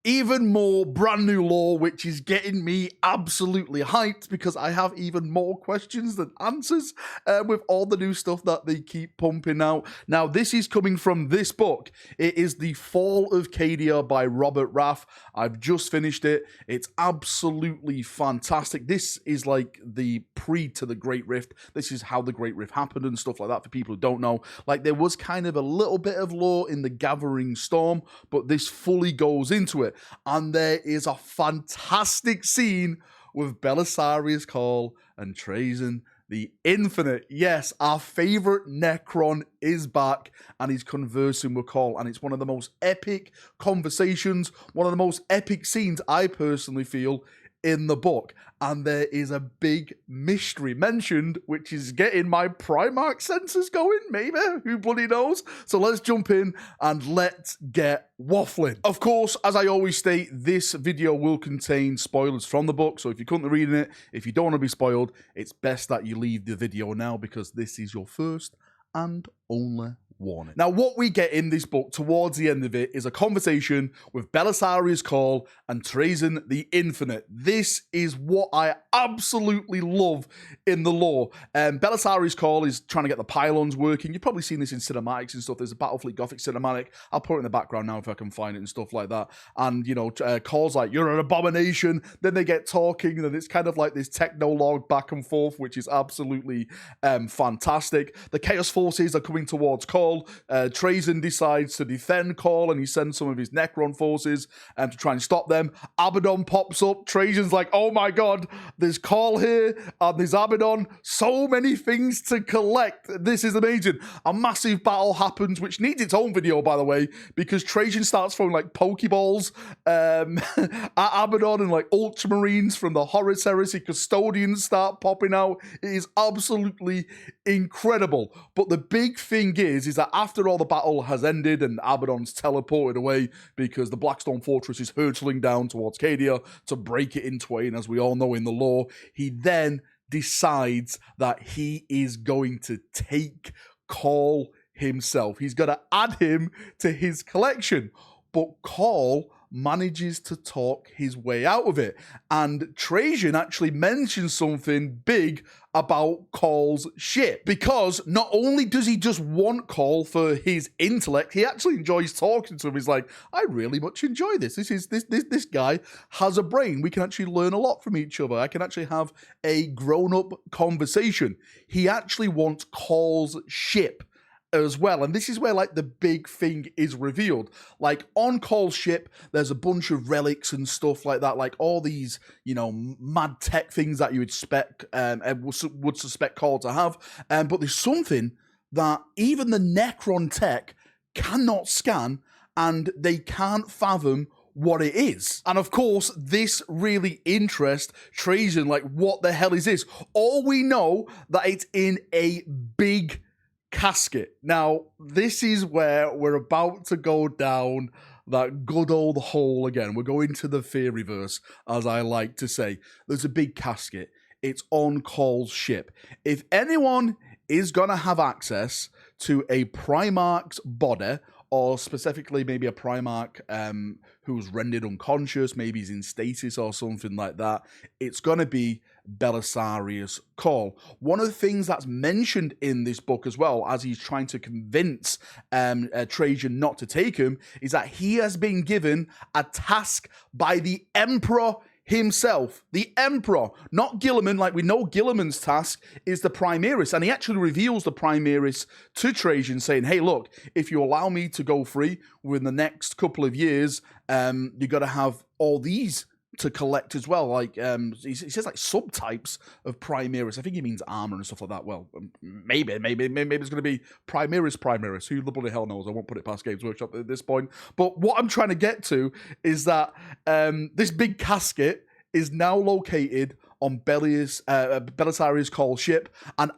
even more brand new lore, which is getting me absolutely hyped because I have even more questions than answers with all the new stuff that they keep pumping out. Now, this is coming from this book. It is The Fall of Cadia by Robert Raff. I've just finished it. It's absolutely fantastic. This is like the pre to the Great Rift. This is how the Great Rift happened and stuff like that for people who don't know. Like, there was kind of a little bit of lore in the Gathering Storm, but this fully goes into it. And there is a fantastic scene with Belisarius, Cawl, and Trazyn the Infinite. Yes, our favorite Necron is back and he's conversing with Cawl, and it's one of the most epic conversations, one of the most epic scenes I personally feel in the book. And there is a big mystery mentioned, which is getting my Primarch senses going, maybe, who bloody knows. So let's jump in and let's get waffling. Of course, as I always state, this video will contain spoilers from the book, so if you're currently reading it, if you don't want to be spoiled, it's best that you leave the video now, because this is your first and only warning. Now, what we get in this book towards the end of it is a conversation with Belisarius, Cawl, and Trazyn the Infinite. This is what I absolutely love in the lore. Belisarius, Cawl is trying to get the pylons working. You've probably seen this in cinematics and stuff. There's a Battlefleet Gothic cinematic. I'll put it in the background now if I can find it and stuff like that. And, you know, Cawl's like, "You're an abomination." Then they get talking, and it's kind of like this technologue back and forth, which is absolutely fantastic. The Chaos Forces are coming towards Cawl. Trazyn decides to defend Cawl, and he sends some of his Necron forces to try and stop them. Abaddon pops up. Trazyn's like, "Oh my god, there's Cawl here, and there's Abaddon. So many things to collect. This is amazing." A massive battle happens, which needs its own video, by the way, because Trazyn starts throwing like Pokeballs at Abaddon, and like Ultramarines from the Horus Heresy Custodians start popping out. It is absolutely incredible. But the big thing is that after all the battle has ended and Abaddon's teleported away because the Blackstone Fortress is hurtling down towards Cadia to break it in twain, as we all know in the lore, he then decides that he is going to take Cawl himself. He's going to add him to his collection. But Cawl manages to talk his way out of it. And Trazyn actually mentions something big about Cawl's ship, because not only does he just want Cawl for his intellect, he actually enjoys talking to him. He's like, "I really much enjoy this. This guy has a brain. We can actually learn a lot from each other. I can actually have a grown-up conversation." He actually wants Cawl's ship as well, and this is where like the big thing is revealed. Like, on Cawl's ship there's a bunch of relics and stuff like that, like all these, you know, mad tech things that you would expect would suspect Cawl to have, but there's something that even the Necron tech cannot scan, and they can't fathom what it is. And of course, this really interests Trazyn. Like, what the hell is this? All we know that it's in a big casket. Now, this is where we're about to go down that good old hole again. We're going to the theoryverse, as I like to say. There's a big casket. It's on Cawl's ship. If anyone is going to have access to a Primarch's body, or specifically maybe a Primarch who's rendered unconscious, maybe he's in stasis or something like that, it's going to be Belisarius Cawl. One of the things that's mentioned in this book as well, as he's trying to convince Trazyn not to take him, is that he has been given a task by the Emperor himself. The Emperor, not Guilliman. Like, we know Guilliman's task is the Primaris, and he actually reveals the Primaris to Trazyn, saying, "Hey, look, if you allow me to go free within the next couple of years, you got to have all these to collect as well." Like, he says like subtypes of Primaris. I think he means armor and stuff like that. Well, maybe it's going to be Primaris. Who the bloody hell knows? I won't put it past Games Workshop at this point. But what I'm trying to get to is that this big casket is now located on Belisarius Cawl's ship. And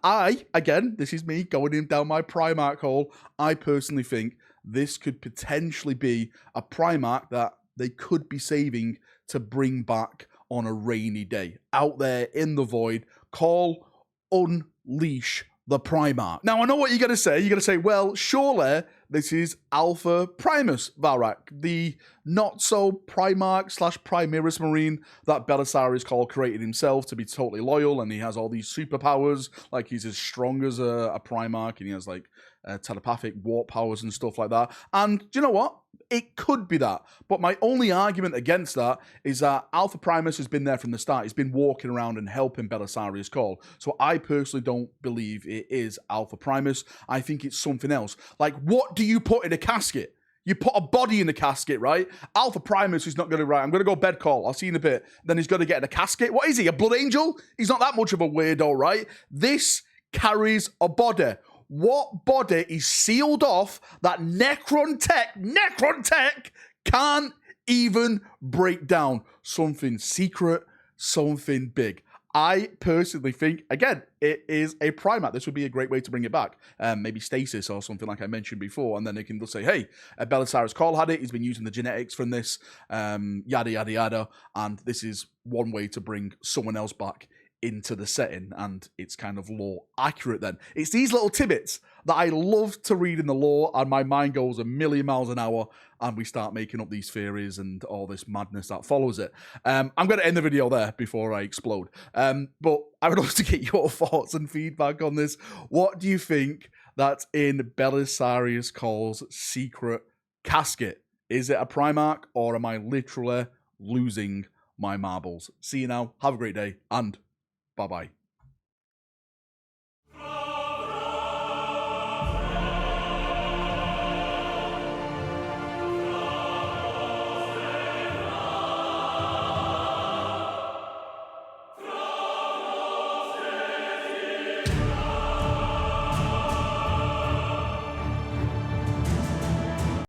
again, this is me going in down my Primarch hole, I personally think this could potentially be a Primarch that they could be saving to bring back on a rainy day. Out there in the void, Cawl, unleash the Primarch. Now, I know what you're going to say. You're going to say, well, surely this is Alpha Primus Valrak, the not-so-Primarch/Primaris Marine that Belisarius Cawl created himself to be totally loyal, and he has all these superpowers, like he's as strong as a Primarch, and he has, like, telepathic warp powers and stuff like that. And do you know what? It could be that. But my only argument against that is that Alpha Primus has been there from the start. He's been walking around and helping Belisarius Cawl. So I personally don't believe it is Alpha Primus. I think it's something else. Like, what do you put in a casket? You put a body in the casket, right? Alpha Primus is not going to, right, I'm going to go bed call. I'll see you in a bit. Then he's going to get in a casket. What is he, a blood angel? He's not that much of a weirdo, right? This carries a body. What body is sealed off that Necron tech can't even break down? Something secret, something big. I personally think, again, it is a Primarch. This would be a great way to bring it back. Maybe Stasis or something like I mentioned before, and then they can just say, hey, Belisarius Cawl had it. He's been using the genetics from this, yada, yada, yada, and this is one way to bring someone else back into the setting, and it's kind of lore accurate then. It's these little tidbits that I love to read in the lore, and my mind goes a million miles an hour, and we start making up these theories and all this madness that follows it. I'm going to end the video there before I explode. But I would love to get your thoughts and feedback on this. What do you think that's in Belisarius Cawl's secret casket? Is it a Primarch, or am I literally losing my marbles? See you now. Have a great day, and bye-bye.